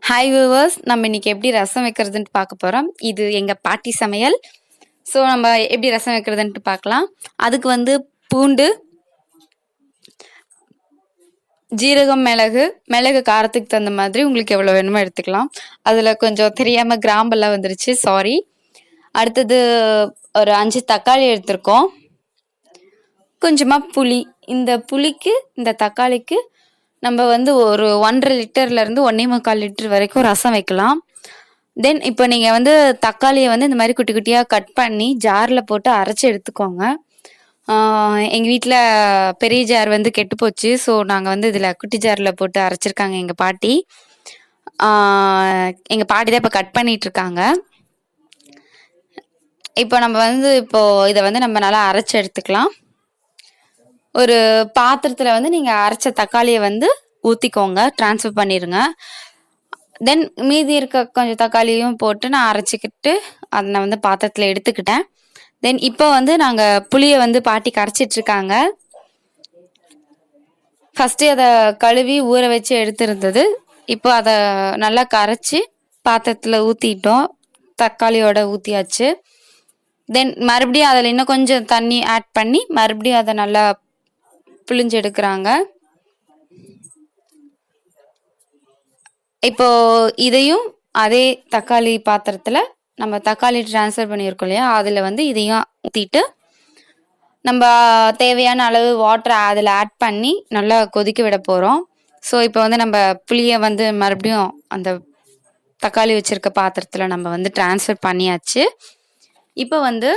Hi viewers, நம்ம இன்னைக்கு எப்படி ரசம் வைக்கிறதுன்ட்டு பார்க்க போகிறோம். இது எங்கள் பாட்டி சமையல். ஸோ நம்ம எப்படி ரசம் வைக்கிறதுன்ட்டு பார்க்கலாம். அதுக்கு வந்து பூண்டு, ஜீரகம், மிளகு காரத்துக்கு தகுந்த மாதிரி உங்களுக்கு எவ்வளோ வேணுமோ எடுத்துக்கலாம். அதில் கொஞ்சம் தெரியாமல் கிராம்பெல்லாம் வந்துருச்சு, சாரி. அடுத்தது ஒரு 5 தக்காளி எடுத்திருக்கோம். கொஞ்சமாக புளி. இந்த தக்காளிக்கு நம்ம வந்து ஒரு 1.5 லிட்டர்லேருந்து 1.25 லிட்டர் வரைக்கும் ரசம் வைக்கலாம். தென் இப்போ நீங்கள் வந்து தக்காளியை வந்து இந்த மாதிரி குட்டி குட்டியாக கட் பண்ணி ஜாரில் போட்டு அரைச்சி எடுத்துக்கோங்க. எங்கள் வீட்டில் பெரிய ஜார் வந்து கெட்டு போச்சு. ஸோ நாங்கள் வந்து இதில் குட்டி ஜாரில் போட்டு அரைச்சிருக்காங்க எங்கள் பாட்டி. எங்கள் பாட்டி தான் இப்போ கட் பண்ணிகிட்ருக்காங்க. இப்போ நம்ம வந்து இதை வந்து நம்ம நல்லா அரைச்சி எடுத்துக்கலாம். ஒரு பாத்திரத்தில் வந்து நீங்கள் அரைச்ச தக்காளியை வந்து ஊற்றிக்கோங்க, ட்ரான்ஸ்ஃபர் பண்ணிடுங்க. தென் மீதி இருக்க கொஞ்சம் தக்காளியும் போட்டு நான் அரைச்சிக்கிட்டு அதை நான் வந்து பாத்திரத்தில் எடுத்துக்கிட்டேன். தென் இப்போ வந்து நாங்கள் புளியை வந்து பாட்டி கரைச்சிட்ருக்காங்க. ஃபஸ்ட்டு அதை கழுவி ஊற வச்சு எடுத்துருந்தது. இப்போ அதை நல்லா கரைச்சி பாத்திரத்தில் ஊற்றிட்டோம். தக்காளியோட ஊற்றியாச்சு. தென் மறுபடியும் அதில் இன்னும் கொஞ்சம் தண்ணி ஆட் பண்ணி மறுபடியும் அதை நல்லா பிழிஞ்சு எடுக்கிறாங்க. இப்போ இதையும் அதே தக்காளி பாத்திரத்தில் நம்ம தக்காளி ட்ரான்ஸ்ஃபர் பண்ணியிருக்கோம் இல்லையா, அதில் வந்து இதையும் ஊற்றிட்டு நம்ம தேவையான அளவு வாட்டரை அதில் ஆட் பண்ணி நல்லா கொதிக்க விட போகிறோம். ஸோ இப்போ வந்து நம்ம புளியை வந்து மறுபடியும் அந்த தக்காளி வச்சுருக்க பாத்திரத்தில் நம்ம வந்து ட்ரான்ஸ்ஃபர் பண்ணியாச்சு. இப்போ வந்து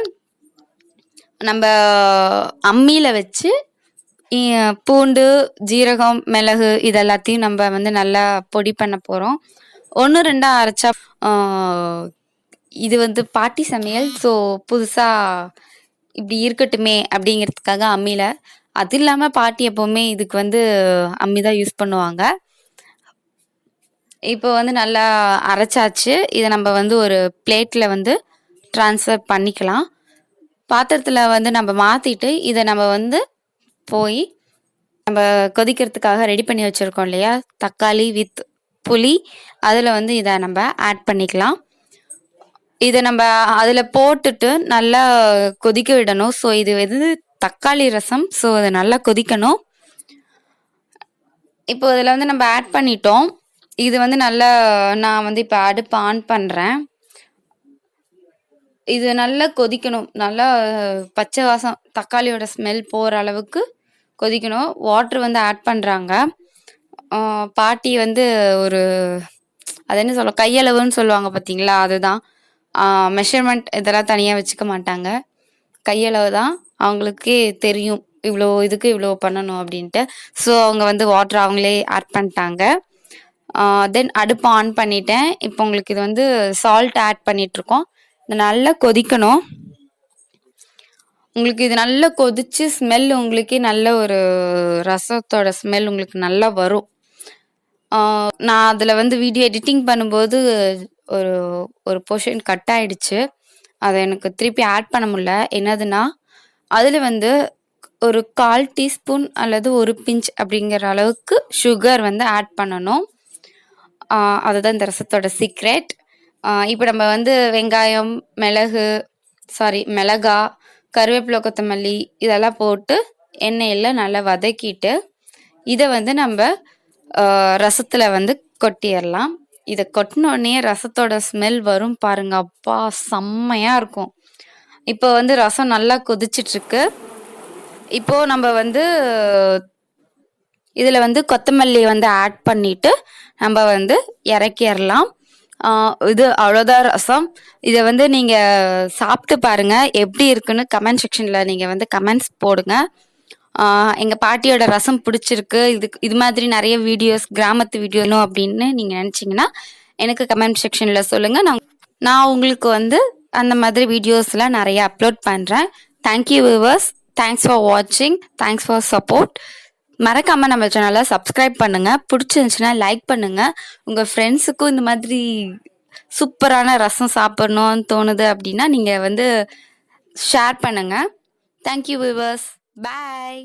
நம்ம அம்மியில் வச்சு பூண்டு, ஜீரகம், மிளகு இதெல்லாத்தையும் நம்ம வந்து நல்லா பொடி பண்ண போகிறோம். 1-2 அரைச்சா இது வந்து பாட்டி சமையல். ஸோ புதுசாக இப்படி இருக்கட்டுமே அப்படிங்கிறதுக்காக அம்மியில். அது இல்லாமல் பாட்டி எப்போவுமே இதுக்கு வந்து அம்மி தான் யூஸ் பண்ணுவாங்க. இப்போ வந்து நல்லா அரைச்சாச்சு. இதை நம்ம வந்து ஒரு பிளேட்டில் வந்து ட்ரான்ஸ்ஃபர் பண்ணிக்கலாம். பாத்திரத்தில் வந்து நம்ம மாற்றிட்டு இதை நம்ம வந்து போய் நம்ம கொதிக்கிறதுக்காக ரெடி பண்ணி வச்சுருக்கோம் இல்லையா, தக்காளி வித் புளி, அதில் வந்து இதை நம்ம ஆட் பண்ணிக்கலாம். இதை நம்ம அதில் போட்டுட்டு நல்லா கொதிக்க விடணும். ஸோ இது வந்து தக்காளி ரசம். ஸோ அது நல்லா கொதிக்கணும். இப்போ இதில் வந்து நம்ம ஆட் பண்ணிட்டோம். இது வந்து நல்லா நான் வந்து இப்போ அடுப்பு ஆன் பண்ணுறேன். இது நல்லா கொதிக்கணும். நல்லா பச்சை வாசம் தக்காளியோட ஸ்மெல் போகிற அளவுக்கு கொதிக்கணும். வாட்ரு வந்து ஆட் பண்ணுறாங்க. பாட்டி வந்து ஒரு அது என்ன சொல்ல கையளவுன்னு சொல்லுவாங்க பார்த்தீங்களா, அதுதான். மெஷர்மெண்ட் இதெல்லாம் தனியாக வச்சுக்க மாட்டாங்க. கையளவு தான். அவங்களுக்கே தெரியும் இவ்வளோ இதுக்கு இவ்வளோ பண்ணணும் அப்படின்ட்டு. ஸோ அவங்க வந்து வாட்ரு அவங்களே ஆட் பண்ணிட்டாங்க. தென் அடுப்பு ஆன் பண்ணிட்டேன். இப்போ உங்களுக்கு இது வந்து சால்ட் ஆட் பண்ணிகிட்ருக்கோம். இது நல்லா கொதிக்கணும். உங்களுக்கு இது நல்லா கொதிச்சு ஸ்மெல் உங்களுக்கே நல்ல ஒரு ரசத்தோட ஸ்மெல் உங்களுக்கு நல்லா வரும். நான் அதில் வந்து வீடியோ எடிட்டிங் பண்ணும்போது ஒரு ஒரு போர்ஷன் கட் ஆகிடுச்சு. அதை எனக்கு திருப்பி ஆட் பண்ண முடியல. என்னதுன்னா, அதில் வந்து ஒரு 1/4 டீஸ்பூன் அல்லது ஒரு பிஞ்ச் அப்படிங்கிற அளவுக்கு சுகர் வந்து ஆட் பண்ணணும். அதுதான் இந்த ரசத்தோட சீக்ரெட். இப்போ நம்ம வந்து வெங்காயம், மிளகா, கருவேப்பிலை, கொத்தமல்லி இதெல்லாம் போட்டு எண்ணெயில் நல்லா வதக்கிட்டு இதை வந்து நம்ம ரசத்தில் வந்து கொட்டிடலாம். இதை கொட்டினோடனே ரசத்தோட ஸ்மெல் வரும் பாருங்க, அப்பா செம்மையாக இருக்கும். இப்போ வந்து ரசம் நல்லா கொதிச்சிட்ருக்கு. இப்போது நம்ம வந்து இதில் வந்து கொத்தமல்லி வந்து ஆட் பண்ணிவிட்டு நம்ம வந்து இறக்கிடலாம். இது அவ்வளோதான் ரசம். இதை வந்து நீங்கள் சாப்பிட்டு பாருங்கள், எப்படி இருக்குன்னு கமெண்ட் செக்ஷனில் நீங்கள் வந்து கமெண்ட்ஸ் போடுங்க. எங்கள் பாட்டியோட ரசம் பிடிச்சிருக்கு, இது மாதிரி நிறைய வீடியோஸ், கிராமத்து வீடியோனும் அப்படின்னு நீங்கள் நினச்சிங்கன்னா எனக்கு கமெண்ட் செக்ஷனில் சொல்லுங்கள். நான் உங்களுக்கு வந்து அந்த மாதிரி வீடியோஸ்லாம் நிறைய அப்லோட் பண்ணுறேன். தேங்க்யூ வியூவர்ஸ், தேங்க்ஸ் ஃபார் வாட்சிங், தேங்க்ஸ் ஃபார் சப்போர்ட். மறக்காமல் நம்ம சேனலை சப்ஸ்கிரைப் பண்ணுங்கள். பிடிச்சிருந்துச்சுன்னா லைக் பண்ணுங்கள். உங்கள் ஃப்ரெண்ட்ஸுக்கும் இந்த மாதிரி சூப்பரான ரசம் சாப்பிட்ணுன்னு தோணுது அப்படின்னா நீங்கள் வந்து ஷேர் பண்ணுங்கள். தேங்க்யூ வியூவர்ஸ், பாய்.